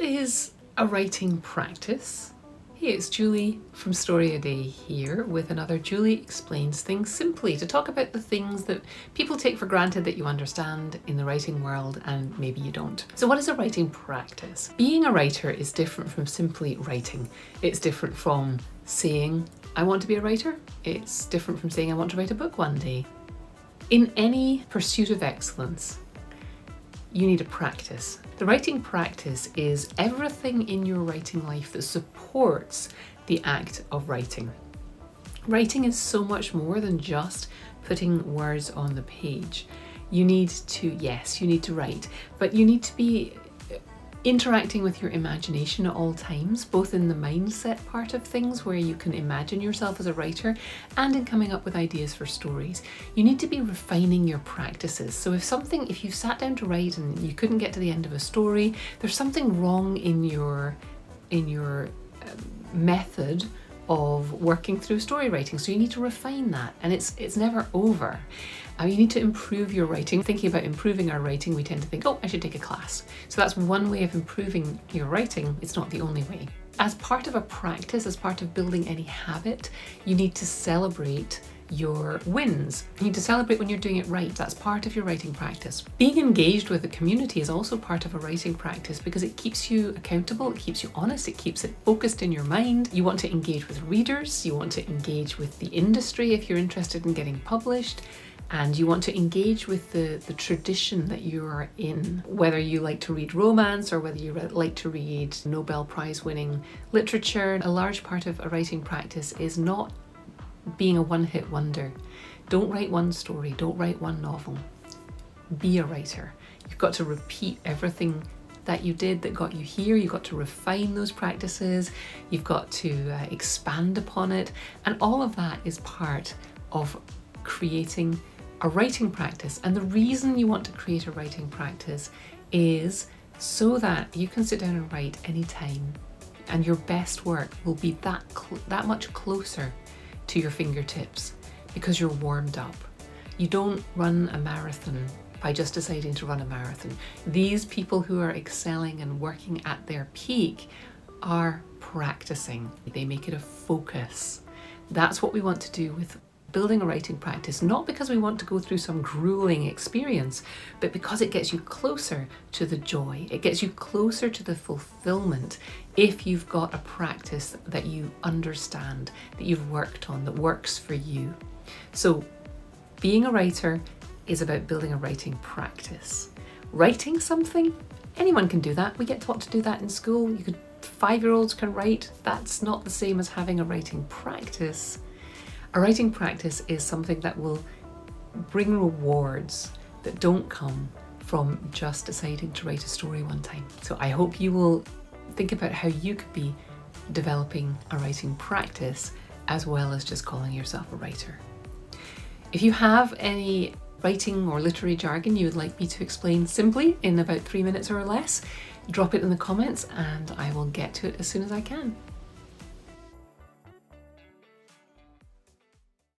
is a writing practice? Hey, it's Julie from Story a Day here with another Julie Explains Things Simply, to talk about the things that people take for granted that you understand in the writing world and maybe you don't. So what is a writing practice? Being a writer is different from simply writing. It's different from saying, I want to be a writer. It's different from saying, I want to write a book one day. In any pursuit of excellence, you need a practice. The writing practice is everything in your writing life that supports the act of writing. Writing is so much more than just putting words on the page. You need to write, but you need to be interacting with your imagination at all times, both in the mindset part of things where you can imagine yourself as a writer and in coming up with ideas for stories. You need to be refining your practices. So if you sat down to write and you couldn't get to the end of a story, there's something wrong in your method of working through story writing. So you need to refine that, and it's never over. You need to improve your writing. Thinking about improving our writing, we tend to think, oh, I should take a class. So that's one way of improving your writing. It's not the only way. As part of a practice, as part of building any habit, you need to celebrate your wins. You need to celebrate when you're doing it right. That's part of your writing practice. Being engaged with the community is also part of a writing practice because it keeps you accountable, it keeps you honest, it keeps it focused in your mind. You want to engage with readers, you want to engage with the industry if you're interested in getting published, and you want to engage with the tradition that you are in. Whether you like to read romance or whether you like to read Nobel Prize winning literature, a large part of a writing practice is not being a one-hit wonder. Don't write one story, don't write one novel. Be a writer. You've got to repeat everything that you did that got you here. You've got to refine those practices. You've got to expand upon it. And all of that is part of creating a writing practice. And the reason you want to create a writing practice is so that you can sit down and write anytime, and your best work will be that much closer to your fingertips because you're warmed up. You don't run a marathon by just deciding to run a marathon. These people who are excelling and working at their peak are practicing. They make it a focus. That's what we want to do with building a writing practice, not because we want to go through some grueling experience, but because it gets you closer to the joy. It gets you closer to the fulfillment if you've got a practice that you understand, that you've worked on, that works for you. So being a writer is about building a writing practice. Writing something, anyone can do that. We get taught to do that in school. 5-year-olds can write. That's not the same as having a writing practice. A writing practice is something that will bring rewards that don't come from just deciding to write a story one time. So I hope you will think about how you could be developing a writing practice as well as just calling yourself a writer. If you have any writing or literary jargon you would like me to explain simply in about 3 minutes or less, drop it in the comments and I will get to it as soon as I can.